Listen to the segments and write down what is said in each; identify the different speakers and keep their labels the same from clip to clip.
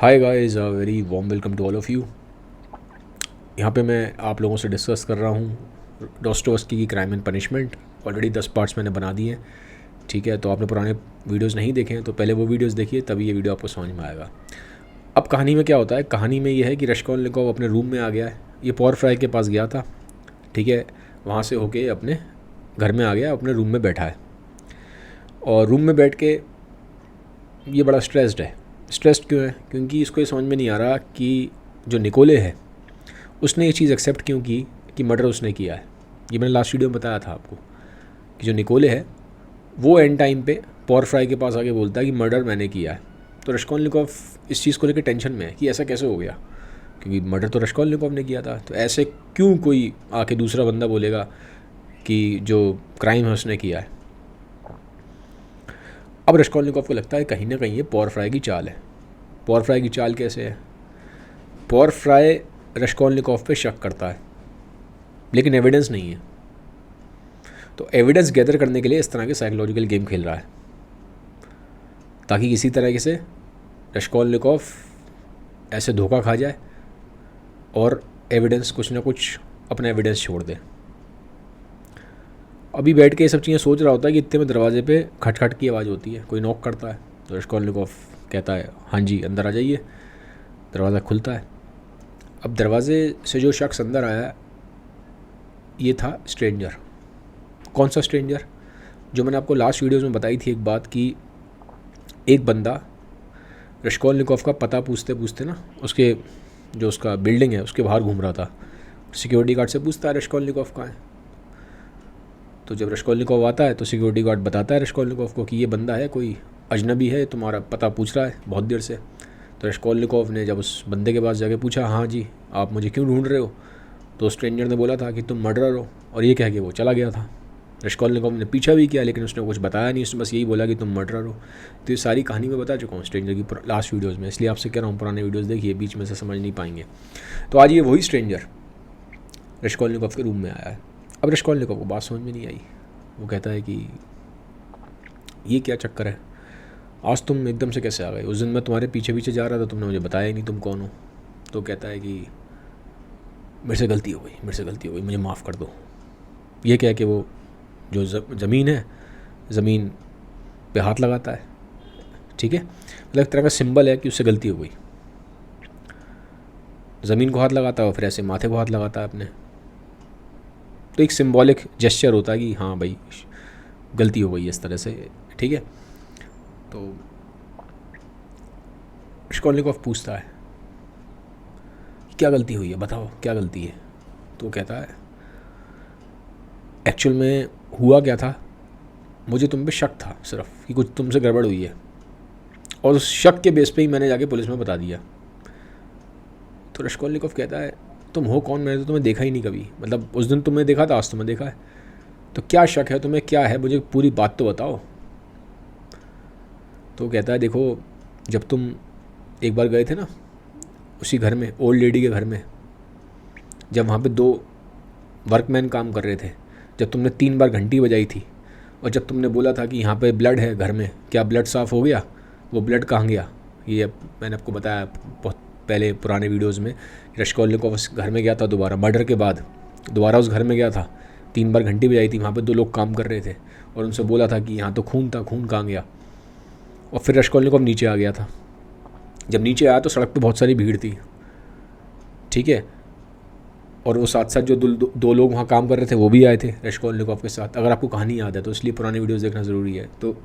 Speaker 1: Hi guys, very warm welcome to all of you. यहाँ पे मैं आप लोगों से डिस्कस कर रहा हूँ डॉस्टोव्स्की की crime and punishment. Already 10 parts मैंने बना दिए हैं। ठीक है, तो आपने पुराने वीडियोस नहीं देखे हैं तो पहले वो वीडियोस देखिए, तभी ये वीडियो आपको समझ में आएगा। अब कहानी में क्या होता है, कहानी में ये है कि रश्कोलनिकोव अपने रूम में आ गया है। ये पोरफ्राई के पास गया था, ठीक है, वहाँ से होके अपने घर में आ गया, अपने रूम में बैठा है। और रूम में बैठ के ये बड़ा स्ट्रेस्ड है। स्ट्रेस्ड क्यों है? क्योंकि इसको ये समझ में नहीं आ रहा कि जो निकोले है उसने ये चीज़ एक्सेप्ट क्यों की कि मर्डर उसने किया है। ये मैंने लास्ट वीडियो में बताया था आपको कि जो निकोले है वो एंड टाइम पे पोरफ्राई के पास आके बोलता है कि मर्डर मैंने किया है। तो रश्कोलनिकोव इस चीज़ को लेकर टेंशन में है कि ऐसा कैसे हो गया, क्योंकि मर्डर तो रश्कोलनिकोव ने किया था। तो ऐसे क्यों कोई आके दूसरा बंदा बोलेगा कि जो क्राइम है उसने किया है। अब रश्कोलनिकोव को लगता है कहीं ना कहीं ये पोरफ्राई की चाल है। पोरफ्राई की चाल कैसे है? पोरफ्राई रश्कोलनिकोव पे शक करता है लेकिन एविडेंस नहीं है, तो एविडेंस गैदर करने के लिए इस तरह के साइकोलॉजिकल गेम खेल रहा है ताकि किसी तरीके से रश्कोलनिकोव ऐसे धोखा खा जाए और एविडेंस कुछ ना कुछ अपना एविडेंस छोड़ दे। अभी बैठ के ये सब चीज़ें सोच रहा होता है कि इतने में दरवाजे पे खटखट की आवाज़ होती है, कोई नॉक करता है। तो रश्कोलनिकोव कहता है हाँ जी अंदर आ जाइए। दरवाज़ा खुलता है। अब दरवाजे से जो शख्स अंदर आया ये था स्ट्रेंजर। कौन सा स्ट्रेंजर? जो मैंने आपको लास्ट वीडियोज़ में बताई थी एक बात कि एक बंदा रश्कोलनिकोव का पता पूछते पूछते ना उसके जो उसका बिल्डिंग है उसके बाहर घूम रहा था। सिक्योरिटी गार्ड से पूछता है रश्कोलनिकोव कहाँ है। तो जब रश्कोलनिकोव आता है तो सिक्योरिटी गार्ड बताता है रश्कोलनिकोव को कि ये बंदा है, कोई अजनबी है, तुम्हारा पता पूछ रहा है बहुत देर से। तो रश्कोलनिकोव ने जब उस बंदे के पास जाके पूछा हाँ जी आप मुझे क्यों ढूंढ रहे हो, तो स्ट्रेंजर ने बोला था कि तुम मर्डरर हो, और ये कह के वो चला गया था। रश्कोलनिकोव ने पीछा भी किया लेकिन उसने कुछ बताया नहीं, उसने बस यही बोला कि तुम मर्डरर हो। तो ये सारी कहानी मैं बता चुका हूँ स्ट्रेंजर की लास्ट वीडियोज़ में, इसलिए आपसे कह रहा हूँ पुराने वीडियोज़ देखिए, बीच में से समझ नहीं पाएंगे। तो आज ये वही स्ट्रेंजर रश्कोलनिकोव के रूम में आया है। अब रश्कोलनिकोव को बात समझ में नहीं आई। वो कहता है कि ये क्या चक्कर है, आज तुम एकदम से कैसे आ गए? उस दिन मैं तुम्हारे पीछे पीछे जा रहा था, तुमने मुझे बताया ही नहीं तुम कौन हो। तो कहता है कि मेरे से गलती हो गई, मेरे से गलती हो गई, मुझे माफ़ कर दो। ये कह के वो जो ज़मीन है, ज़मीन पे हाथ लगाता है। ठीक है, मतलब एक तरह का सिंबल है कि उससे गलती हो गई। ज़मीन को हाथ लगाता है और फिर ऐसे माथे को हाथ लगाता है अपने। तो एक सिंबॉलिक जेस्चर होता है कि हाँ भाई गलती हो गई इस तरह से। ठीक है, तो रश्कोलनिकोव पूछता है क्या गलती हुई है, बताओ क्या गलती है। तो वो कहता है एक्चुअल में हुआ क्या था, मुझे तुम पे शक था सिर्फ कि कुछ तुमसे गड़बड़ हुई है, और उस शक के बेस पे ही मैंने जाके पुलिस में बता दिया। तो रश्कोलनिकोव कहता है तुम हो कौन, मैंने तो तुम्हें देखा ही नहीं कभी, मतलब उस दिन तुमने देखा था, आज तुम्हें देखा है, तो क्या शक है तुम्हें, क्या है, मुझे पूरी बात तो बताओ। तो कहता है देखो, जब तुम एक बार गए थे ना उसी घर में, ओल्ड लेडी के घर में, जब वहाँ पे 2 वर्कमैन काम कर रहे थे, जब तुमने 3 बार घंटी बजाई थी, और जब तुमने बोला था कि यहाँ पे ब्लड है घर में, क्या ब्लड साफ़ हो गया, वो ब्लड कहाँ गया? ये मैंने आपको बताया बहुत पहले पुराने वीडियोज़ में। रश्कोलनिकोव उस घर में गया था दोबारा, मर्डर के बाद दोबारा उस घर में गया था, 3 बार घंटी बजाई थी, वहाँ पे 2 लोग काम कर रहे थे और उनसे बोला था कि यहाँ तो खून था, खून कहाँ गया। और फिर रश्कोलनिकोव नीचे आ गया था। जब नीचे आया तो सड़क पे बहुत सारी भीड़ थी। ठीक है, और वो साथ साथ जो 2 लोग वहाँ काम कर रहे थे वो भी आए थे रश्कोलनिकोव के साथ। अगर आपको कहानी याद है तो इसलिए पुराने वीडियोस देखना ज़रूरी है। तो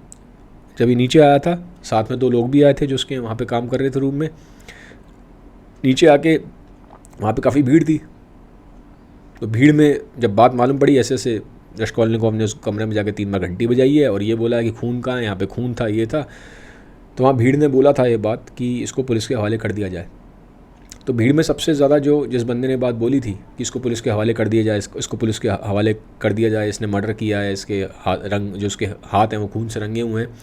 Speaker 1: जब ये नीचे आया था साथ में 2 लोग भी आए थे जो उसके वहाँ पे काम कर रहे थे रूम में। नीचे आके वहाँ पे काफ़ी भीड़ थी, तो भीड़ में जब बात मालूम पड़ी ऐसे ऐसे, रश्कोलनिकोव ने उस कमरे में जाके 3 बार घंटी बजाई है और ये बोला है कि खून कहाँ है, यहाँ पे खून था, ये था। तो वहाँ भीड़ ने बोला था ये बात कि इसको पुलिस के हवाले कर दिया जाए। तो भीड़ में सबसे ज़्यादा जो जिस बंदे ने बात बोली थी कि इसको पुलिस के हवाले कर दिया जाए, इसको पुलिस के हवाले कर दिया जाए, इसने मर्डर किया है, इसके रंग जो उसके हाथ हैं वो खून से रंगे हुए हैं,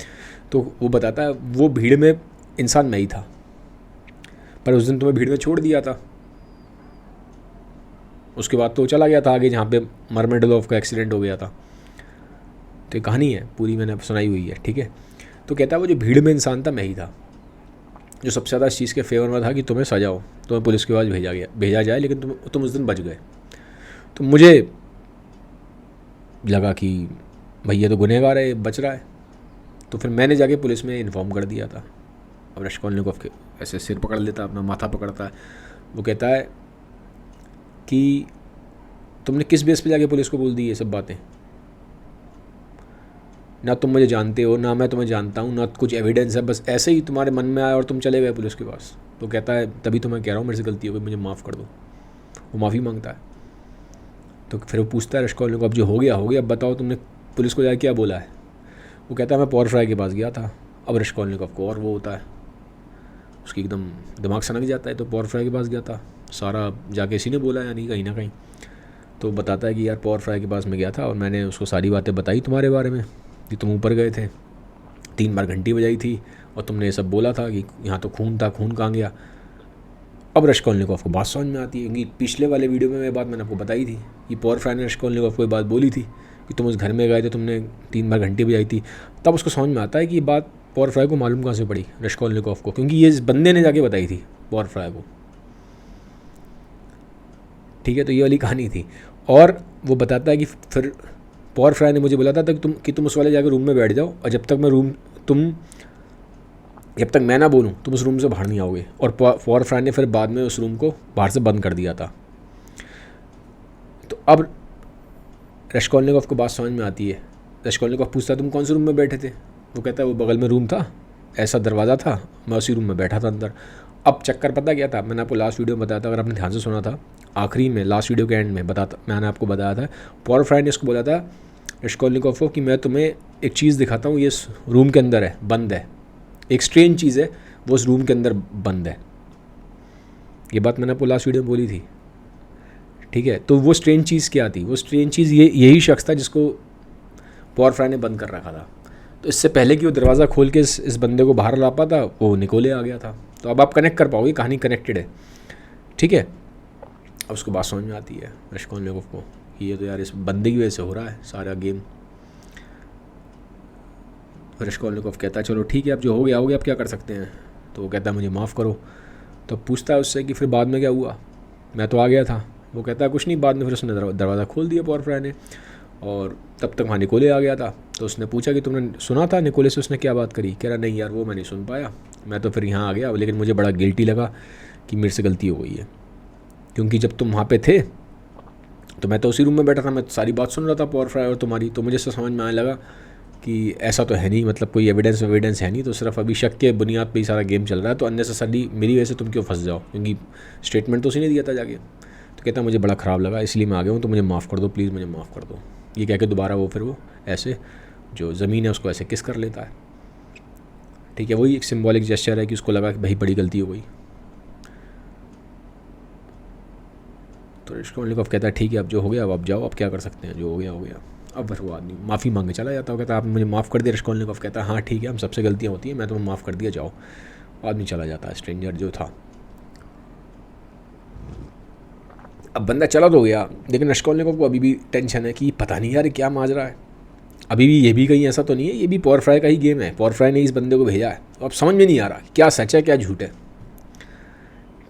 Speaker 1: तो वो बताता है वो भीड़ में इंसान मैं ही था, पर उस दिन तुम्हें भीड़ में छोड़ दिया था। उसके बाद तो चला गया था आगे जहाँ पे मरमेडोलोव का एक्सीडेंट हो गया था। तो ये कहानी है पूरी, मैंने सुनाई हुई है। ठीक है, तो कहता है वो जो भीड़ में इंसान था मैं ही था। जो सबसे ज़्यादा इस चीज़ के फेवर में था कि तुम्हें सजा हो, तुम्हें पुलिस के पास भेजा जाए, लेकिन तुम उस दिन बच गए। तो मुझे लगा कि भैया तो गुनहगार है, बच रहा है। तो फिर मैंने जाके पुलिस में इन्फॉर्म कर दिया था। अब रश्कोलनिकोव के ऐसे सिर पकड़ लेता, अपना माथा पकड़ता है। वो कहता है कि तुमने किस बेस पे जाके पुलिस को बोल दी ये सब बातें? ना तुम मुझे जानते हो, ना मैं तुम्हें जानता हूँ, ना कुछ एविडेंस है, बस ऐसे ही तुम्हारे मन में आया और तुम चले गए पुलिस के पास। तो कहता है तभी तो मैं कह रहा हूँ मेरे से गलती हो गई, मुझे माफ़ कर दो। वो माफ़ी मांगता है। तो फिर वो पूछता है रश्कोलनिकोव, अब जो हो गया, अब बताओ तुमने पुलिस को जाके क्या बोला है? वो कहता है मैं पोरफ्राई के पास गया था। अब रश्कोलनिकोव को और वो होता है, उसकी एकदम दिमाग सनक जाता है। तो पोरफ्राई के पास गया था, सारा जाके इसी ने बोला, यानी कहीं ना कहीं। तो बताता है कि यार पोरफ्राई के पास मैं गया था और मैंने उसको सारी बातें बताई तुम्हारे बारे में, कि तुम ऊपर गए थे, 3 बार घंटी बजाई थी और तुमने ये सब बोला था कि यहाँ तो खून था, खून कहाँ गया। अब रश्कोलनिकोव को बात समझ में आती है, क्योंकि पिछले वाले वीडियो में मैं बात मैंने आपको बताई थी कि पोरफ्राई ने रश्कोलनिकोव को ये बात बोली थी कि तुम उस घर में गए थे, तुमने 3 बार घंटी बजाई थी। तब उसको समझ में आता है कि ये बात पोरफ्राई को मालूम कहाँ से पड़ी, रश्कोलनिकोव को, क्योंकि ये इस बंदे ने जाके बताई थी पोरफ्राई को। ठीक है, तो ये वाली कहानी थी। और वो बताता है कि फिर पोरफ्राई ने मुझे बोला था कि तुम उस वाले जाकर रूम में बैठ जाओ, और जब तक मैं ना बोलूँ तुम उस रूम से बाहर नहीं आओगे। और पोरफ्राई ने फिर बाद में उस रूम को बाहर से बंद कर दिया था। तो अब रश्कोलनिकोव को बात समझ में आती है। रश्कोलनिकोव पूछता है तुम कौन से रूम में बैठे थे? वो कहता है वो बगल में रूम था, ऐसा दरवाज़ा था, मैं उसी रूम में बैठा था अंदर। अब चक्कर पता क्या था, मैंने आपको लास्ट वीडियो में बताया था, अगर आपने ध्यान से सुना था, आखिरी में लास्ट वीडियो के एंड में मैंने आपको बताया था, पोरफ्राई ने इसको बोला था रश्कोलनिकोव को कि मैं तुम्हें एक चीज़ दिखाता हूँ, ये इस रूम के अंदर है, बंद है, एक स्ट्रेंज चीज़ है, वो उस रूम के अंदर बंद है। ये बात मैंने आपको लास्ट वीडियो में बोली थी। ठीक है, तो वो स्ट्रेंज चीज़ क्या थी? वो स्ट्रेंज चीज़ यही शख्स था जिसको पोरफ्राई ने बंद कर रखा था। तो इससे पहले कि वो दरवाज़ा खोल के इस बंदे को बाहर ला पाता, वो निकोले आ गया था। तो अब आप कनेक्ट कर पाओगे, कहानी कनेक्टेड है। ठीक है, अब उसको बात समझ में आती है रश्कोलनिकोव को कि ये तो यार इस बंदे की वजह से हो रहा है सारा गेम। रश्कोलनिकोव कहता है चलो ठीक है, अब जो हो गया अब क्या कर सकते हैं? तो वो कहता है मुझे माफ़ करो। तो पूछता है उससे कि फिर बाद में क्या हुआ? मैं तो आ गया था। वो कहता है कुछ नहीं, बाद में फिर उसने दरवाज़ा खोल दिया पोरफ्राई ने, और तब तक वहाँ निकोले आ गया था। तो उसने पूछा कि तुमने सुना था निकोले से उसने क्या बात करी? कह रहा नहीं यार, वो मैं नहीं सुन पाया, मैं तो फिर यहाँ आ गया, लेकिन मुझे बड़ा गिल्टी लगा कि मेरे से गलती हो गई है, क्योंकि जब तुम वहाँ पे थे तो मैं तो उसी रूम में बैठा था, मैं सारी बात सुन रहा था पोरफ्राई और तुम्हारी। तो मुझे समझ में आने लगा कि ऐसा तो है नहीं, मतलब कोई एविडेंस है नहीं, तो सिर्फ अभी शक के बुनियाद पे ही सारा गेम चल रहा है। तो अननेसेसरी मेरी वजह से तुम क्यों फंस जाओ, क्योंकि स्टेटमेंट तो उसी ने दिया था जाके। तो कहता मुझे बड़ा ख़राब लगा, इसलिए मैं आ गया हूँ, तो मुझे माफ़ कर दो प्लीज़, मुझे माफ़ कर दो। ये कह के दोबारा वो ऐसे जो ज़मीन है उसको ऐसे किस कर लेता है। ठीक है, वही एक सिम्बॉलिक जेस्चर है कि उसको लगा कि भाई बड़ी गलती हो गई। तो रश्कोलनिकोव कहता है ठीक है, अब जो हो गया अब जाओ, अब क्या कर सकते हैं, जो हो गया। अब फिर वो आदमी माफ़ी मांगे चला जाता है। कहता है आपने मुझे माफ़ कर दिया। रश्कोलनिकोव कहता है हाँ ठीक है, हम सबसे गलतियाँ होती हैं, मैं तुम्हें माफ़ कर दिया, जाओ। आदमी चला जाता है, स्ट्रेंजर जो था। अब बंदा चला तो गया, लेकिन रश्कोलनिकोव को अभी भी टेंशन है कि पता नहीं यार क्या माजरा है। अभी भी ये भी कहीं ऐसा तो नहीं है, ये भी पोरफ्राई का ही गेम है, पोरफ्राई ने इस बंदे को भेजा है। तो अब समझ में नहीं आ रहा क्या सच है क्या झूठ है।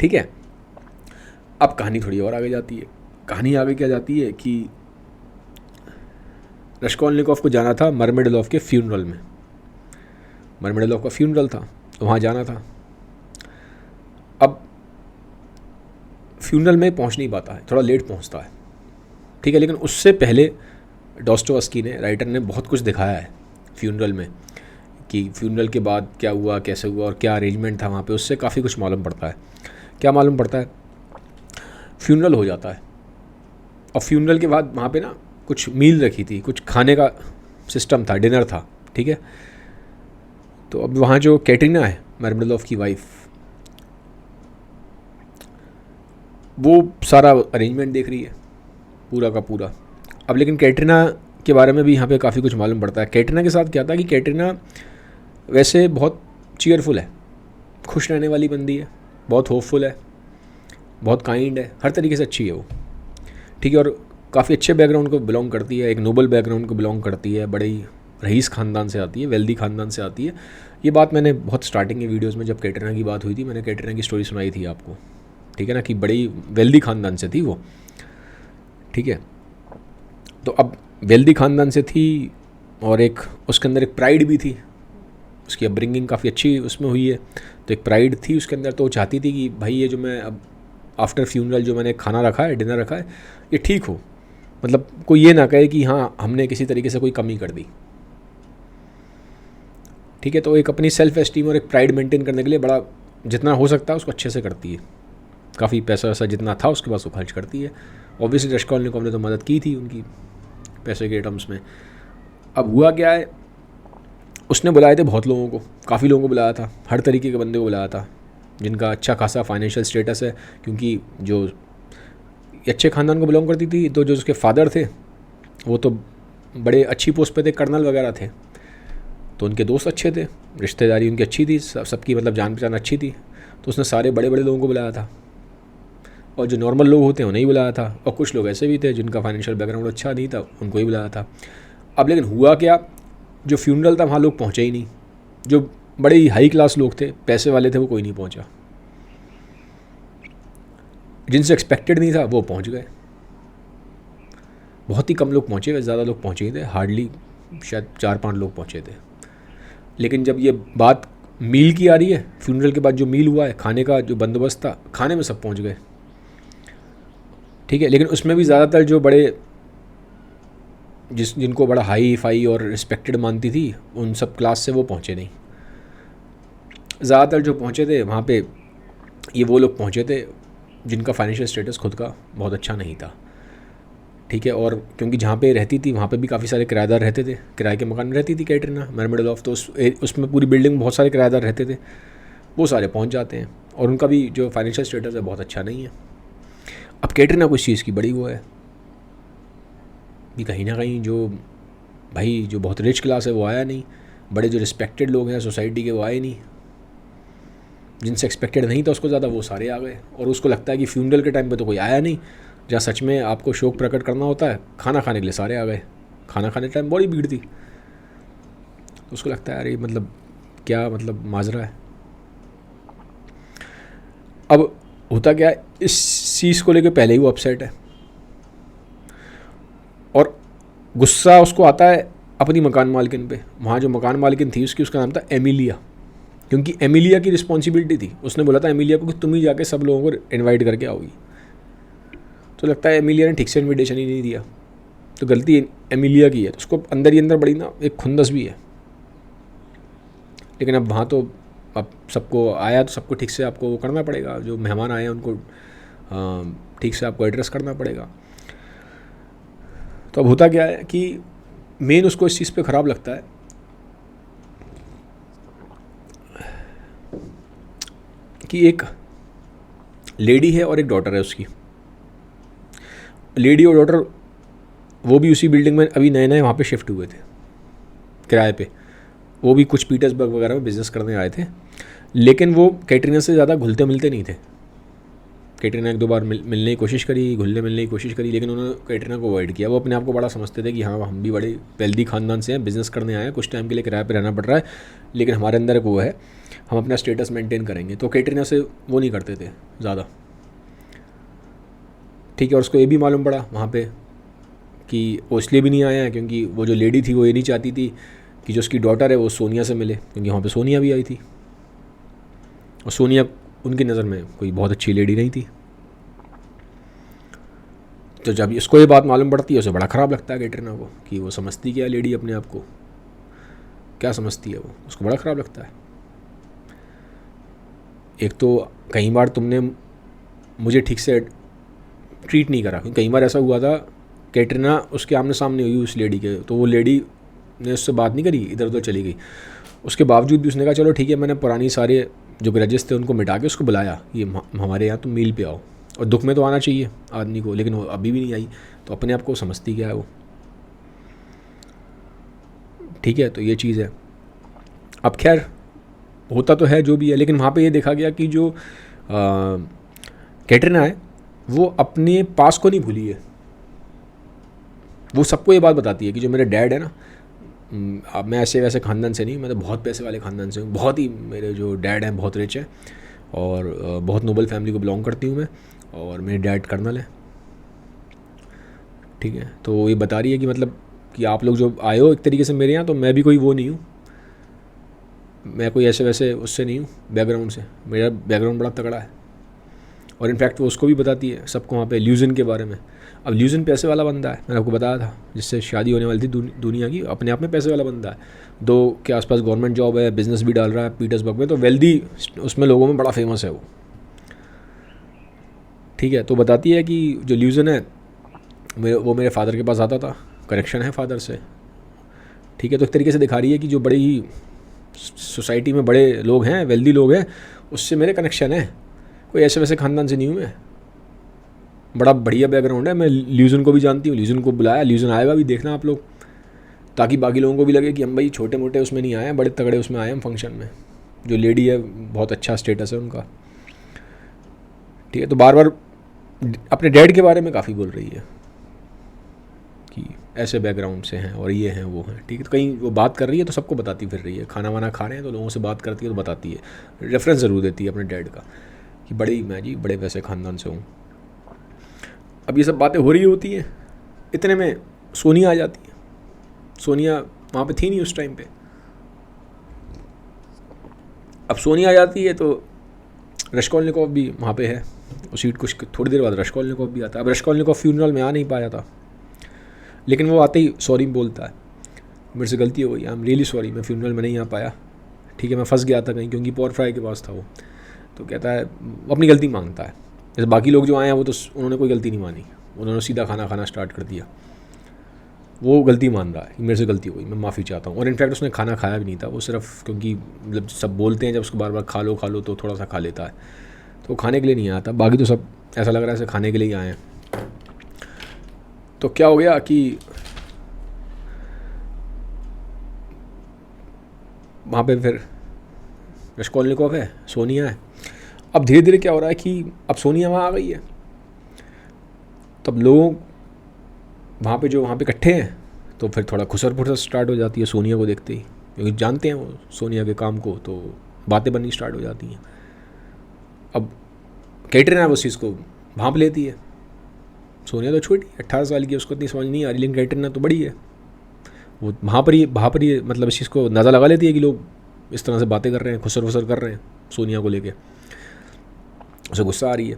Speaker 1: ठीक है, अब कहानी थोड़ी और आगे जाती है। कहानी आगे क्या जाती है कि रश्कोलनिकोव को जाना था मरमेडोलोव के फ्यूनरल में। मरमेडोलोव का फ्यूनरल था, तो वहाँ जाना था। अब फ्यूनरल में पहुँच नहीं पाता है, थोड़ा लेट पहुँचता है। ठीक है, लेकिन उससे पहले डॉस्टोवस्की ने, राइटर ने, बहुत कुछ दिखाया है फ्यूनरल में, कि फ्यूनरल के बाद क्या हुआ, कैसे हुआ और क्या अरेंजमेंट था वहाँ पे। उससे काफ़ी कुछ मालूम पड़ता है। क्या मालूम पड़ता है? फ्यूनरल हो जाता है और फ्यूनरल के बाद वहाँ पे ना कुछ मील रखी थी, कुछ खाने का सिस्टम था, डिनर था। ठीक है, तो अब वहाँ जो कैटरीना है मरमेडोलोव की वाइफ, वो सारा अरेंजमेंट देख रही है पूरा का पूरा। अब लेकिन कैटरीना के बारे में भी यहाँ पे काफ़ी कुछ मालूम पड़ता है। कैटरीना के साथ क्या था कि कैटरीना वैसे बहुत चीयरफुल है, खुश रहने वाली बंदी है, बहुत होपफुल है, बहुत काइंड है, हर तरीके से अच्छी है वो। ठीक है, और काफ़ी अच्छे बैकग्राउंड को बिलोंग करती है, एक नोबल बैकग्राउंड को बिलोंग करती है, बड़े ही रईस ख़ानदान से आती है, वेल्दी ख़ानदान से आती है। ये बात मैंने बहुत स्टार्टिंग के वीडियोज़ में जब कैटरीना की बात हुई थी, मैंने कैटरीना की स्टोरी सुनाई थी आपको, ठीक है ना, कि बड़ी वेल्दी ख़ानदान से थी वो, ठीक है। तो अब वेल्दी ख़ानदान से थी और एक उसके अंदर एक प्राइड भी थी, उसकी अपब्रिंगिंग काफ़ी अच्छी उसमें हुई है, तो एक प्राइड थी उसके अंदर। तो वो चाहती थी कि भाई ये जो मैं अब आफ्टर फ्यूनरल जो मैंने खाना रखा है, डिनर रखा है, ये ठीक हो, मतलब कोई ये ना कहे कि हाँ हमने किसी तरीके से कोई कमी कर दी, ठीक है। तो एक अपनी सेल्फ एस्टीम और एक प्राइड मेंटेन करने के लिए बड़ा जितना हो सकता है उसको अच्छे से करती है, काफ़ी पैसा वैसा जितना था उसके पास वो खर्च करती है। ऑब्वियसली रश्कोलनिकोव ने तो मदद की थी उनकी पैसे के टर्म्स में। अब हुआ क्या है, उसने बुलाए थे बहुत लोगों को, काफ़ी लोगों को बुलाया था, हर तरीके के बंदे को बुलाया था जिनका अच्छा खासा फाइनेंशियल स्टेटस है, क्योंकि जो अच्छे ख़ानदान को बिलोंग करती थी, तो जो उसके फादर थे वो तो बड़े अच्छी पोस्ट पे थे, कर्नल वगैरह थे, तो उनके दोस्त अच्छे थे, रिश्तेदारी उनकी अच्छी थी, सबकी मतलब जान पहचान अच्छी थी, तो उसने सारे बड़े बड़े लोगों को बुलाया था। और जो नॉर्मल लोग होते हैं उन्हें ही बुलाया था, और कुछ लोग ऐसे भी थे जिनका फाइनेंशियल बैकग्राउंड अच्छा नहीं था, उनको ही बुलाया था। अब लेकिन हुआ क्या, जो फ्यूनरल था वहाँ लोग पहुँचे ही नहीं, जो बड़े ही हाई क्लास लोग थे, पैसे वाले थे, वो कोई नहीं पहुँचा, जिनसे एक्सपेक्टेड नहीं था वो पहुँच गए। बहुत ही कम लोग पहुँचे, वैसे ज़्यादा लोग पहुँचे ही थे, हार्डली शायद 4-5 लोग पहुँचे थे। लेकिन जब ये बात मील की आ रही है, फ्यूनरल के बाद जो मील हुआ है, खाने का जो बंदोबस्त था, खाने में सब पहुँच गए, ठीक है। लेकिन उसमें भी ज़्यादातर जो बड़े जिनको बड़ा हाई फाई और रिस्पेक्टेड मानती थी, उन सब क्लास से वो पहुँचे नहीं। ज़्यादातर जो पहुँचे थे वहाँ पे ये वो लोग पहुँचे थे जिनका फाइनेंशियल स्टेटस खुद का बहुत अच्छा नहीं था, ठीक है। और क्योंकि जहाँ पे रहती थी वहाँ पे भी काफ़ी सारे किराएदार रहते थे, किराए के मकान में रहती थी कैटरीना मेरमेडोलॉफ, तो उसमें पूरी बिल्डिंग में बहुत सारे किराएदार रहते थे, वो सारे पहुँच जाते हैं, और उनका भी जो फाइनेंशियल स्टेटस है बहुत अच्छा नहीं है। अब कैटरीना को इस चीज़ की बड़ी वो है कि कहीं ना कहीं जो भाई जो बहुत रिच क्लास है वो आया नहीं, बड़े जो रिस्पेक्टेड लोग हैं सोसाइटी के वो आए नहीं, जिनसे एक्सपेक्टेड नहीं था उसको ज़्यादा वो सारे आ गए। और उसको लगता है कि फ्यूनरल के टाइम पे तो कोई आया नहीं, जहाँ सच में आपको शोक प्रकट करना होता है, खाना खाने के लिए सारे आ गए, खाना खाने के टाइम बड़ी भीड़ थी, तो उसको लगता है अरे मतलब क्या मतलब माजरा है। अब होता क्या है, इस चीज़ को लेकर पहले ही वो अपसेट है, और गुस्सा उसको आता है अपनी मकान मालकिन पे। वहाँ जो मकान मालकिन थी उसका नाम था एमिलिया, क्योंकि एमिलिया की रिस्पॉन्सिबिलिटी थी, उसने बोला था एमिलिया को कि तुम ही जाके सब लोगों को इनवाइट करके आओगी। तो लगता है एमिलिया ने ठीक से इनविटेशन ही नहीं दिया, तो गलती एमिलिया की है, तो उसको अंदर ही अंदर बड़ी ना एक खुंदस भी है। लेकिन अब वहाँ तो अब सबको आया तो सबको ठीक से आपको वो करना पड़ेगा, जो मेहमान आए हैं उनको ठीक से आपको एड्रेस करना पड़ेगा। तो अब होता क्या है कि मेन उसको इस चीज़ पे ख़राब लगता है कि एक लेडी है और एक डॉटर है उसकी। लेडी और डॉटर वो भी उसी बिल्डिंग में अभी नए नए वहाँ पे शिफ्ट हुए थे किराए पे, वो भी कुछ पीटर्सबर्ग वगैरह में बिज़नेस करने आए थे, लेकिन वो कैटरीना से ज़्यादा घुलते मिलते नहीं थे। कैटरीना एक दो बार मिलने की कोशिश करी, घुलने मिलने की कोशिश करी, लेकिन उन्होंने कैटरीना को अवॉइड किया। वो अपने आप को बड़ा समझते थे कि हाँ हम भी बड़े वेल्दी ख़ानदान से हैं, बिज़नेस करने आए हैं, कुछ टाइम के लिए किराए पे रहना पड़ रहा है, लेकिन हमारे अंदर एक वो है, हम अपना स्टेटस मेंटेन करेंगे। तो कैटरीना से वो नहीं करते थे ज़्यादा, ठीक है। और उसको ये भी मालूम पड़ा वहाँ पे कि वो इसलिए भी नहीं आया है क्योंकि वो जो लेडी थी वो ये नहीं चाहती थी कि जो उसकी डॉटर है वो सोनिया से मिले, क्योंकि वहाँ पे सोनिया भी आई थी, और सोनिया उनकी नज़र में कोई बहुत अच्छी लेडी नहीं थी। तो जब इसको ये बात मालूम पड़ती है उसे बड़ा ख़राब लगता है कैटरीना को कि वो समझती क्या लेडी अपने आप को, क्या समझती है वो, उसको बड़ा ख़राब लगता है। एक तो कई बार तुमने मुझे ठीक से ट्रीट नहीं करा, क्योंकि कई बार ऐसा हुआ था कैटरीना उसके आमने सामने हुई उस लेडी के, तो वो लेडी ने उससे बात नहीं करी, इधर उधर चली गई। उसके बावजूद भी उसने कहा चलो ठीक है, मैंने पुरानी सारे जो ग्रजेस थे उनको मिटा के उसको बुलाया, ये हमारे यहाँ तुम मील पे आओ, और दुख में तो आना चाहिए आदमी को, लेकिन वो अभी भी नहीं आई, तो अपने आप को समझती क्या है वो, ठीक है। तो ये चीज़ है। अब खैर होता तो है जो भी है, लेकिन वहाँ पे ये देखा गया कि जो कैटरीना है वो अपने पास को नहीं भूली है। वो सबको ये बात बताती है कि जो मेरे डैड है ना, अब मैं ऐसे वैसे ख़ानदान से नहीं, मैं तो बहुत पैसे वाले ख़ानदान से हूँ। बहुत ही, मेरे जो डैड हैं बहुत रिच हैं और बहुत नोबल फैमिली को बिलोंग करती हूँ मैं, और मेरे डैड कर्नल हैं, ठीक है। तो ये बता रही है कि मतलब कि आप लोग जो आए हो एक तरीके से मेरे यहाँ, तो मैं भी कोई वो नहीं हूँ, मैं कोई ऐसे वैसे उससे नहीं हूँ बैकग्राउंड से, मेरा बैकग्राउंड बड़ा तगड़ा है। और इनफैक्ट वो उसको भी बताती है सबको वहाँ पे ल्यूजन के बारे में। अब ल्यूजन पैसे वाला बंदा है, मैंने आपको बताया था, जिससे शादी होने वाली थी दुनिया की, अपने आप में पैसे वाला बंदा है, 2 के आसपास गवर्नमेंट जॉब है, बिजनेस भी डाल रहा है पीटर्सबर्ग में, तो वेल्दी उसमें लोगों में बड़ा फेमस है वो, ठीक है। तो बताती है कि जो ल्यूजन है वो मेरे फादर के पास आता था, कनेक्शन है फादर से, ठीक है। तो एक तरीके से दिखा रही है कि जो बड़े ही सोसाइटी में बड़े लोग हैं, वेल्दी लोग हैं, उससे मेरे कनेक्शन है, कोई ऐसे वैसे ख़ानदान से नहीं हूँ मैं, बड़ा बढ़िया बैकग्राउंड है। मैं ल्यूजन को भी जानती हूँ, ल्यूजन को बुलाया, ल्यूजन आएगा भी, देखना आप लोग, ताकि बाकी लोगों को भी लगे कि हम भाई छोटे मोटे उसमें नहीं आए हैं, बड़े तगड़े उसमें आए हम फंक्शन में। जो लेडी है बहुत अच्छा स्टेटस है उनका, ठीक है। तो बार बार अपने डैड के बारे में काफ़ी बोल रही है कि ऐसे बैकग्राउंड से हैं और ये हैं वो हैं, ठीक है। तो कहीं वो बात कर रही है तो सबको बताती फिर रही है, खाना वाना खा रहे हैं तो लोगों से बात करती है तो बताती है, रेफरेंस ज़रूर देती है अपने डैड का कि बड़े ही मैं जी बड़े वैसे ख़ानदान से हूँ। अब ये सब बातें हो रही होती हैं, इतने में सोनिया आ जाती है। सोनिया वहाँ पे थी नहीं उस टाइम पे। अब सोनिया आ जाती है तो रश्कोलनिकोव भी वहाँ पे है उस सीट, कुछ थोड़ी देर बाद रश्कोलनिकोव भी आता है। अब रश्कोलनिकोव फ्यूनरल में आ नहीं पाया था, लेकिन वो आते ही सॉरी बोलता है, मेरे से गलती हो गई, आई एम रियली सॉरी, मैं फ्यूनरल में नहीं आ पाया, ठीक है, मैं फंस गया था कहीं, क्योंकि पॉर फ्राई के पास था वो। तो कहता है अपनी गलती मांगता है, जैसे बाकी लोग जो आए हैं वो तो उन्होंने कोई गलती नहीं मानी, उन्होंने सीधा खाना खाना स्टार्ट कर दिया। वो गलती मान रहा है कि मेरे से गलती हो गई, मैं माफ़ी चाहता हूँ। और इनफैक्ट उसने खाना खाया भी नहीं था, वो सिर्फ क्योंकि मतलब सब बोलते हैं जब उसको बार बार खा लो तो थोड़ा सा खा लेता है, तो खाने के लिए नहीं आया था। बाकी तो सब ऐसा लग रहा है ऐसे खाने के लिए ही आए हैं। तो क्या हो गया कि वहाँ पे फिर रश्कोलनिकोव है, सोनिया है। अब धीरे धीरे क्या हो रहा है कि अब सोनिया वहाँ आ गई है, तब लोग वहाँ पे जो वहाँ पे इकट्ठे हैं तो फिर थोड़ा खुसर फुसर स्टार्ट हो जाती है सोनिया को देखते ही, क्योंकि जानते हैं वो सोनिया के काम को, तो बातें बननी स्टार्ट हो जाती हैं। अब कैटरीना उस चीज़ को भांप लेती है। सोनिया तो छोटी 18 साल की है, उसको इतनी समझ नहीं आ रही, लेकिन कैटरीना तो बड़ी है, वो वहाँ पर ही मतलब इस चीज़ को अंदाज़ा लगा लेती है कि लोग इस तरह से बातें कर रहे हैं, खुसर फुसर कर रहे हैं सोनिया को लेके, उसे गुस्सा आ रही है।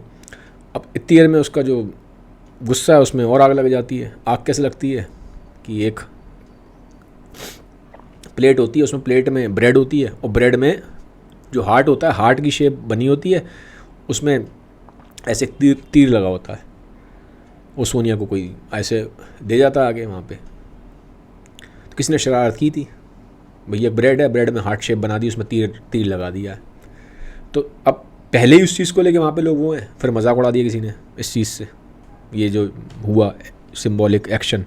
Speaker 1: अब इतनी देर में उसका जो गुस्सा है उसमें और आग लग जाती है। आग कैसे लगती है कि एक प्लेट होती है, उसमें प्लेट में ब्रेड होती है, और ब्रेड में जो हार्ट होता है, हार्ट की शेप बनी होती है, उसमें ऐसे तीर लगा होता है। वो सोनिया को कोई ऐसे दे जाता है आगे वहाँ पे। तो किसी ने शरारत की थी, भैया ब्रेड है, ब्रेड में हार्ट शेप बना दी, उसमें तीर लगा दिया है। तो अब पहले ही उस चीज़ को लेके वहाँ पे लोग वो हैं, फिर मजाक उड़ा दिया किसी ने इस चीज़ से, ये जो हुआ सिंबॉलिक एक्शन।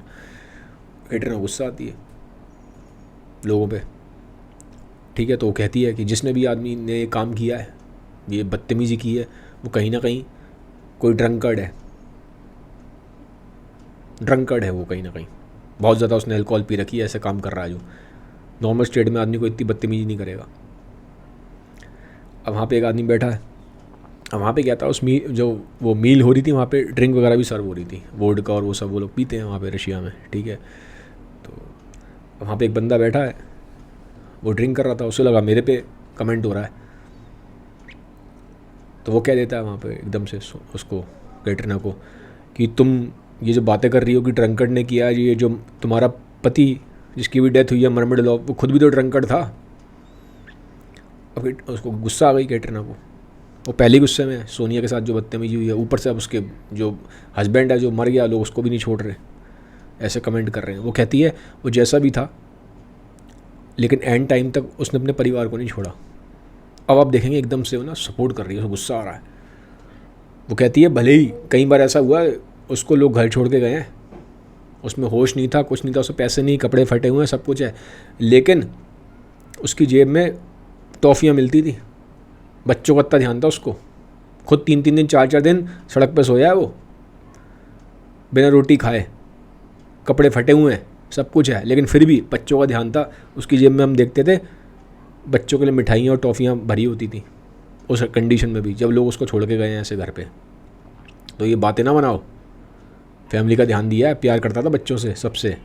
Speaker 1: कैटरीना गुस्सा आती है लोगों पे, ठीक है। तो वो कहती है कि जिसने भी आदमी ने काम किया है, ये बदतमीज़ी की है, वो कहीं ना कहीं कोई ड्रंकर्ड है वो कहीं ना कहीं, बहुत ज़्यादा उसने अल्कोहल पी रखी है, ऐसे काम कर रहा है जो नॉर्मल स्टेट में आदमी को इतनी बदतमीज़ी नहीं करेगा। अब वहाँ पे एक आदमी बैठा है। अब वहाँ पे क्या था, उस जो वो मील हो रही थी, वहाँ पे ड्रिंक वगैरह भी सर्व हो रही थी, वोडका और वो सब वो लोग पीते हैं वहाँ पे रशिया में, ठीक है। तो वहाँ पे एक बंदा बैठा है, वो ड्रिंक कर रहा था, उसे लगा मेरे पे कमेंट हो रहा है, तो वो कह देता है वहाँ पे एकदम से उसको, कैटरीना को, कि तुम ये जो बातें कर रही हो कि ड्रंकर्ड ने किया, ये जो तुम्हारा पति जिसकी भी डेथ हुई है मरमड लॉ, वो खुद भी तो ड्रंकर्ड था। अब उसको गुस्सा आ गई कैटरीना को, वो पहले गुस्से में सोनिया के साथ जो बदतमीजी हुई है, ऊपर से अब उसके जो हस्बैंड है जो मर गया, लोग उसको भी नहीं छोड़ रहे, ऐसे कमेंट कर रहे हैं। वो कहती है वो जैसा भी था, लेकिन एंड टाइम तक उसने अपने परिवार को नहीं छोड़ा। अब आप देखेंगे एकदम से वो ना सपोर्ट कर रही है, उसको गुस्सा आ रहा है। वो कहती है भले ही कई बार ऐसा हुआ उसको लोग घर छोड़ के गए हैं, उसमें होश नहीं था, कुछ नहीं था, उसमें पैसे नहीं, कपड़े फटे हुए हैं, सब कुछ है, लेकिन उसकी जेब में टॉफ़ियाँ मिलती थी, बच्चों का इतना ध्यान था उसको, खुद 3-3 दिन 4-4 दिन सड़क पे सोया है वो, बिना रोटी खाए, कपड़े फटे हुए हैं, सब कुछ है, लेकिन फिर भी बच्चों का ध्यान था। उसकी जेब में हम देखते थे बच्चों के लिए मिठाइयाँ और टॉफ़ियाँ भरी होती थी उस कंडीशन में भी, जब लोग उसको छोड़ के गए हैं ऐसे घर पे। तो ये बातें ना बनाओ, फैमिली का ध्यान दिया है, प्यार करता था बच्चों से सबसे,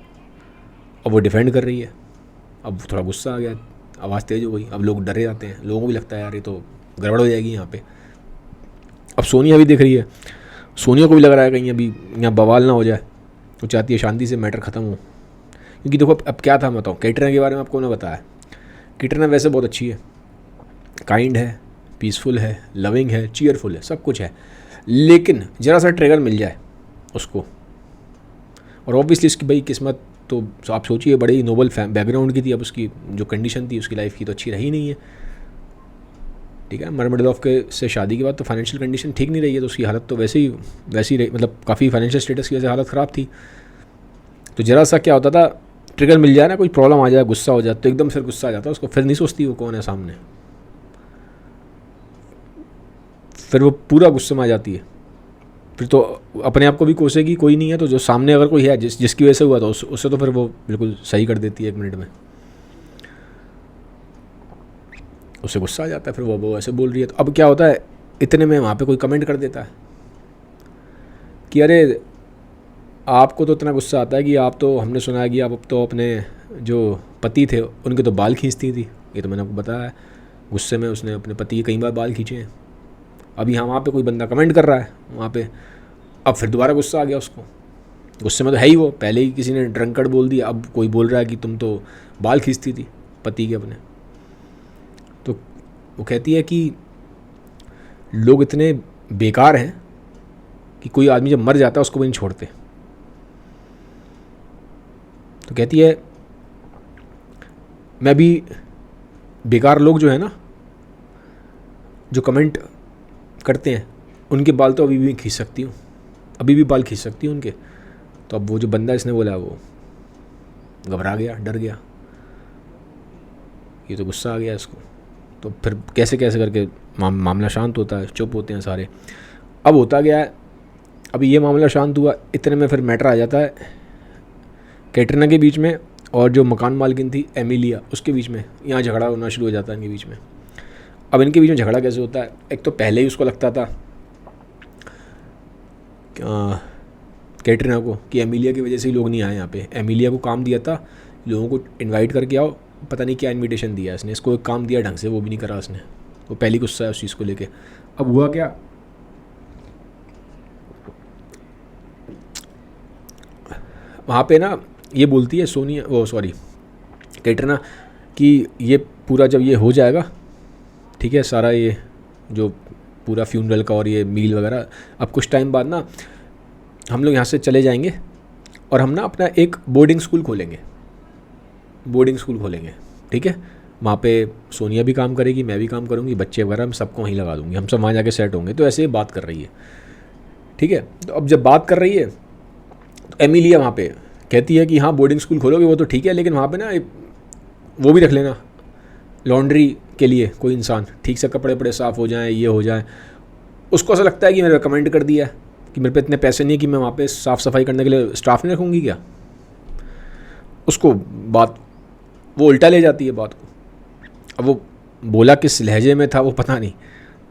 Speaker 1: अब वो डिफेंड कर रही है। अब थोड़ा गुस्सा आ गया, आवाज़ तेज़ हो गई। अब लोग डरे जाते हैं, लोगों को भी लगता है यार ये तो गड़बड़ हो जाएगी यहाँ पे। अब सोनिया भी देख रही है, सोनिया को भी लग रहा है कहीं अभी यहाँ बवाल ना हो जाए, वो चाहती है शांति से मैटर ख़त्म हो। क्योंकि देखो अब क्या था, मैं बताऊँ कैटरीना के बारे में आपको मैंने बताया, कैटरीना वैसे बहुत अच्छी है, काइंड है, पीसफुल है, लविंग है, चीयरफुल है, सब कुछ है, लेकिन ज़रा सा ट्रिगर मिल जाए उसको, और ऑब्वियसली इसकी भाई किस्मत तो आप सोचिए बड़े ही नोबल बैकग्राउंड की थी, अब उसकी जो कंडीशन थी उसकी लाइफ की तो अच्छी रही नहीं है। ठीक है, मरमडोफ के से शादी के बाद तो फाइनेंशियल कंडीशन ठीक नहीं रही है, तो उसकी हालत तो वैसी रही, मतलब काफ़ी फाइनेंशियल स्टेटस की वजह से हालत ख़राब थी। तो ज़रा सा क्या होता था, ट्रिगर मिल जाए ना, कोई प्रॉब्लम आ जाए, गुस्सा हो जाए तो एकदम फिर गुस्सा आ जाता है उसको, फिर नहीं सोचती वो कौन है सामने, फिर वो पूरा गुस्से में आ जाती है, फिर तो अपने आप को भी कोसेगी, कोई नहीं है तो जो सामने अगर कोई है जिसकी वजह से हुआ तो उससे तो फिर वो बिल्कुल सही कर देती है 1 मिनट में। उससे गुस्सा आ जाता है, फिर वो ऐसे बोल रही है। तो अब क्या होता है, इतने में वहाँ पे कोई कमेंट कर देता है कि अरे आपको तो इतना गुस्सा आता है कि आप तो, हमने सुना है कि आप अब तो अपने जो पति थे उनके तो बाल खींचती थी। ये तो मैंने आपको बताया है, गुस्से में उसने अपने पति के कई बार बाल खींचे हैं। अब यहाँ वहाँ पे कोई बंदा कमेंट कर रहा है वहाँ पे, अब फिर दोबारा गुस्सा आ गया उसको। गुस्से में तो है ही वो, पहले ही किसी ने ड्रंकर्ड बोल दिया, अब कोई बोल रहा है कि तुम तो बाल खींचती थी पति के अपने। तो वो कहती है कि लोग इतने बेकार हैं कि कोई आदमी जब मर जाता है उसको भी नहीं छोड़ते। तो कहती है मैं भी बेकार लोग जो है ना, जो कमेंट करते हैं, उनके बाल तो अभी भी खींच सकती हूँ, अभी भी बाल खींच सकती हूँ उनके। तो अब वो जो बंदा इसने बोला वो घबरा गया, डर गया, ये तो गुस्सा आ गया इसको। तो फिर कैसे कैसे करके मामला शांत होता है, चुप होते हैं सारे। अब होता गया है, अभी ये मामला शांत हुआ, इतने में फिर मैटर आ जाता है कैटरीना के बीच में और जो मकान मालकिन थी एमिलिया, उसके बीच में। यहाँ झगड़ा होना शुरू हो जाता है इनके बीच में। अब इनके बीच में झगड़ा कैसे होता है, एक तो पहले ही उसको लगता था कैटरीना को कि एमिलिया की वजह से ही लोग नहीं आए यहाँ पे। एमिलिया को काम दिया था लोगों को इनवाइट करके आओ, पता नहीं क्या इनविटेशन दिया इसने, इसको एक काम दिया ढंग से वो भी नहीं करा उसने, वो पहली गुस्सा है उस चीज़ को लेके। अब हुआ क्या, वहाँ पे ना ये बोलती है सोनिया, वो सॉरी कैटरीना, कि ये पूरा जब ये हो जाएगा, ठीक है, सारा ये जो पूरा फ्यूनरल का और ये मील वगैरह, अब कुछ टाइम बाद ना हम लोग यहाँ से चले जाएंगे और हम ना अपना एक बोर्डिंग स्कूल खोलेंगे, ठीक है। वहाँ पे सोनिया भी काम करेगी, मैं भी काम करूँगी, बच्चे वगैरह मैं सबको वहीं लगा दूँगी, हम सब वहाँ जाके सेट होंगे। तो ऐसे ही बात कर रही है, ठीक है। तो अब जब बात कर रही है तो एमिलिया वहाँ पे कहती है कि हाँ बोर्डिंग स्कूल खोलोगे वो तो ठीक है, लेकिन वहाँ पे ना वो भी रख लेना लॉन्ड्री के लिए कोई इंसान, ठीक से कपड़े वपड़े साफ़ हो जाएं, ये हो जाए। उसको ऐसा लगता है कि मैंने रिकमेंड कर दिया कि मेरे पे इतने पैसे नहीं कि मैं वहाँ पे साफ़ सफाई करने के लिए स्टाफ नहीं रखूँगी क्या। उसको बात वो उल्टा ले जाती है बात को। अब वो बोला किस लहजे में था वो पता नहीं,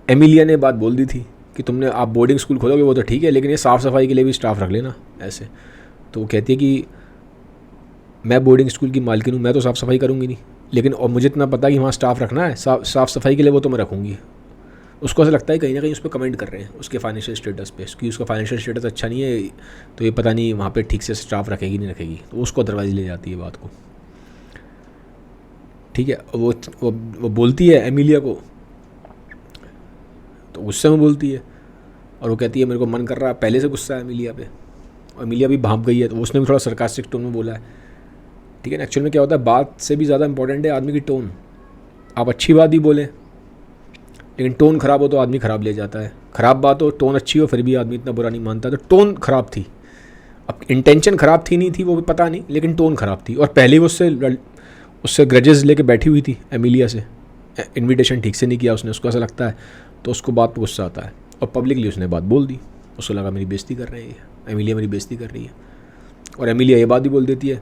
Speaker 1: एमिलिया ने बात बोल दी थी कि तुमने आप बोर्डिंग स्कूल खोलोगे वो तो ठीक है, लेकिन ये साफ़ सफाई के लिए भी स्टाफ रख लेना ऐसे। तो वो कहती है कि मैं बोर्डिंग स्कूल की मालकिन हूँ, मैं तो साफ़ सफाई करूँगी नहीं, लेकिन और मुझे इतना पता कि वहाँ स्टाफ रखना है, साफ़ सफाई के लिए वो तो मैं रखूँगी। उसको ऐसा लगता है कहीं ना कहीं उस पर कमेंट कर रहे हैं उसके फाइनेंशियल स्टेटस पे, क्योंकि उसका फाइनेंशियल स्टेटस अच्छा नहीं है, तो ये पता नहीं वहाँ पे ठीक से स्टाफ रखेगी नहीं रखेगी, तो उसको अदरवाइज ले जाती है बात को, ठीक है। वो बोलती है एमिलिया को, तो गुस्से में बोलती है और वो कहती है मेरे को मन कर रहा है, पहले से गुस्सा है एमिलिया पे, और एमिलिया भी भाप गई है, तो उसने भी थोड़ा सरकास्टिक टोन में बोला है, ठीक है ना। एक्चुअल में क्या होता है, बात से भी ज़्यादा इंपॉर्टेंट है आदमी की टोन। आप अच्छी बात ही बोलें लेकिन टोन ख़राब हो तो आदमी ख़राब ले जाता है, ख़राब बात हो टोन अच्छी हो फिर भी आदमी इतना बुरा नहीं मानता। तो टोन ख़राब थी, अब इंटेंशन ख़राब थी नहीं थी वो भी पता नहीं, लेकिन टोन ख़राब थी। और पहले ही उससे ग्रजेस लेके बैठी हुई थी एमिलिया से, इनविटेशन ठीक से नहीं किया उसने, उसको ऐसा लगता है, तो उसको बात पर गुस्सा आता है और पब्लिकली उसने बात बोल दी। उसको लगा मेरी बेइज्जती कर रही है एमिलिया, मेरी बेइज्जती कर रही है। और एमिलिया ये बात भी बोल देती है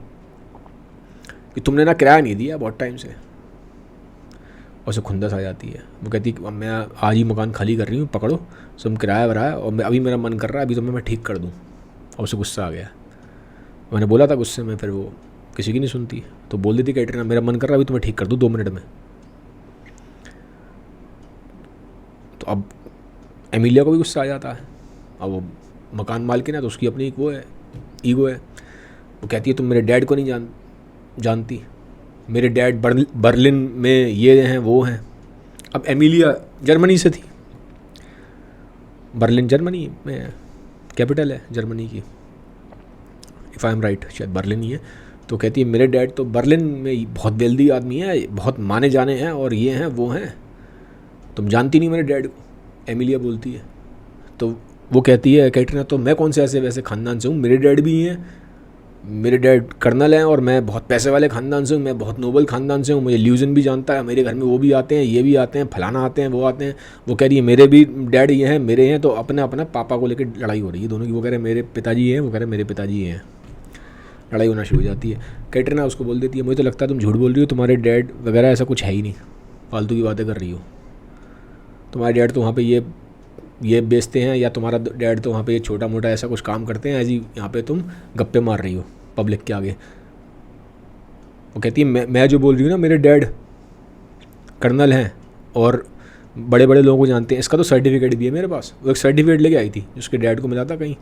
Speaker 1: कि तुमने ना किराया नहीं दिया बहुत टाइम से, और उसे खुंदस आ जाती है। वो कहती है कि मैं आज ही मकान खाली कर रही हूँ, पकड़ो तुम किराया भराया, और मैं अभी मेरा मन कर रहा है अभी तुम्हें मैं ठीक कर दूँ। और उसे गुस्सा आ गया। मैंने बोला था गुस्से में, फिर वो किसी की नहीं सुनती, तो बोल देती कैटरीना मेरा मन कर रहा है अभी तुम्हें ठीक कर दूँ 2 मिनट में। तो अब एमिलिया को भी गुस्सा आ जाता है। अब वो मकान मालकिन है तो उसकी अपनी एक वो है, ईगो है। वो कहती है तुम मेरे डैड को नहीं जानती, मेरे डैड बर्लिन में ये हैं वो हैं। अब एमिलिया जर्मनी से थी, बर्लिन जर्मनी में कैपिटल है जर्मनी की, इफ़ आई एम राइट, शायद बर्लिन ही है। तो कहती है मेरे डैड तो बर्लिन में बहुत वेल्दी आदमी है, बहुत माने जाने हैं, और ये हैं वो हैं, तुम जानती नहीं मेरे डैड को, एमिलिया बोलती है। तो वो कहती है कैटरीना तो मैं कौन से ऐसे वैसे ख़ानदान से हूँ, मेरे डैड भी हैं, मेरे डैड कर्नल हैं, और मैं बहुत पैसे वाले ख़ानदान से हूँ, मैं बहुत नोबल ख़ानदान से हूँ, मुझे ल्यूजन भी जानता है, मेरे घर में वो भी आते हैं, ये भी आते हैं, फलाना आते हैं, वो आते हैं। वो कह रही है मेरे भी डैड ये हैं, मेरे हैं। तो अपने अपना पापा को लेकर लड़ाई हो रही है दोनों की। वो कह रहे हैं मेरे पिताजी हैं, वो कह रहे हैं मेरे पिताजी हैं। लड़ाई होना शुरू हो जाती है। कैटरीना उसको बोल देती है मुझे तो लगता है तुम झूठ बोल रही हो, तुम्हारे डैड वगैरह ऐसा कुछ है ही नहीं, फालतू की बातें कर रही हो। तुम्हारे डैड तो वहाँ पे ये बेचते हैं, या तुम्हारा डैड तो वहाँ पे ये छोटा मोटा ऐसा कुछ काम करते हैं, ऐसी यहाँ पे तुम गप्पे मार रही हो पब्लिक के आगे। वो कहती है मैं जो बोल रही हूँ ना, मेरे डैड कर्नल हैं और बड़े बड़े लोगों को जानते हैं, इसका तो सर्टिफिकेट भी है मेरे पास। वो एक सर्टिफिकेट लेके आई थी जिसके डैड को मिला था कहीं,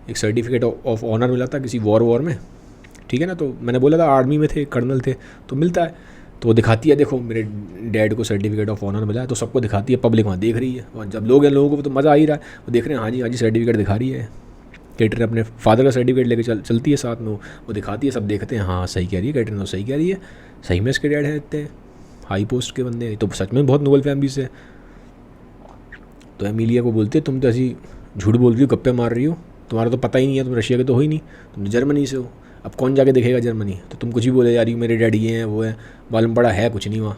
Speaker 1: एक सर्टिफिकेट ऑफ ऑनर मिला था किसी वॉर में, ठीक है ना। तो मैंने बोला था आर्मी में थे, कर्नल थे, तो मिलता है। तो वो दिखाती है देखो मेरे डैड को सर्टिफिकेट ऑफ ऑनर मिला है, तो सबको दिखाती है, पब्लिक वहाँ देख रही है, और जब लोग हैं लोगों को तो मज़ा आ ही रहा है, वो देख रहे हैं हाँ जी सर्टिफिकेट दिखा रही है। कैटरीना अपने फादर का सर्टिफिकेट लेके चलती है साथ में, वो दिखाती है, सब देखते हैं हाँ सही कह रही है कैटरीना, सही कह रही है, सही में इसके डैड हैं इतने हाई पोस्ट के बंदे, तो सच में बहुत नोबल फैमिली से। तो एमिलिया को बोलते तुम तो ऐसी झूठ बोल रही हो, गप्पे मार रही हो, तुम्हारा तो पता ही नहीं है, तुम रशिया के तो हो ही नहीं, तुम जर्मनी से हो, अब कौन जाके देखेगा जर्मनी, तो तुम कुछ ही बोले जा रही हो मेरे डैडी ये हैं वो हैं, मालूम पड़ा है कुछ नहीं वहाँ।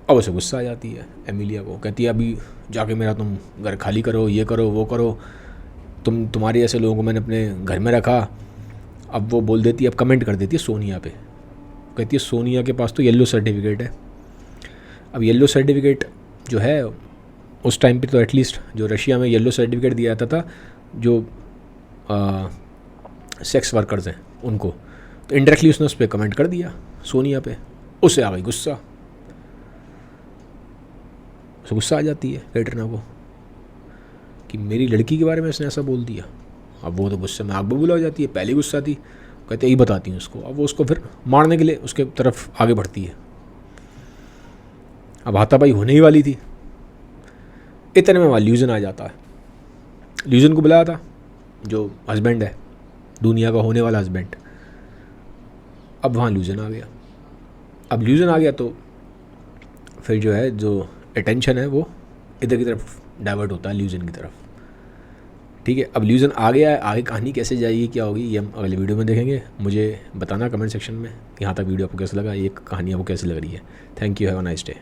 Speaker 1: अब उसे गुस्सा आ जाती है एमिलिया को, कहती है अभी जाके मेरा तुम घर खाली करो, ये करो वो करो, तुम्हारे ऐसे लोगों को मैंने अपने घर में रखा। अब वो बोल देती है, अब कमेंट कर देती है सोनिया पे, कहती है सोनिया के पास तो येलो सर्टिफिकेट है। अब येलो सर्टिफिकेट जो है उस टाइम पे तो एटलीस्ट जो रशिया में येलो सर्टिफिकेट दिया जाता था जो सेक्स वर्कर्स हैं उनको, तो इनडायरेक्टली उसने उस पर कमेंट कर दिया सोनिया पे, उसे आ गई गुस्सा, उसे गुस्सा आ जाती है कैटरीना को कि मेरी लड़की के बारे में इसने ऐसा बोल दिया। अब वो तो गुस्से में आग बबूला हो जाती है, पहले गुस्सा थी, कहते यही बताती हूँ उसको। अब वो उसको फिर मारने के लिए उसके तरफ आगे बढ़ती है। अब हाथापाई होने ही वाली थी, इतने में वहाँ ल्यूजन आ जाता है। ल्यूजन को बुलाया था जो हस्बैंड है, दुनिया का होने वाला हस्बैंड। अब वहाँ ल्यूजन आ गया। अब ल्यूजन आ गया तो फिर जो है जो अटेंशन है वो इधर की तरफ डाइवर्ट होता है, ल्यूजन की तरफ, ठीक है। अब ल्यूजन आ गया है, आगे कहानी कैसे जाएगी क्या होगी ये हम अगले वीडियो में देखेंगे। मुझे बताना कमेंट सेक्शन में कि यहाँ तक वीडियो आपको कैसा लगा, ये कहानी आपको कैसी लग रही है। Thank you, have a nice day.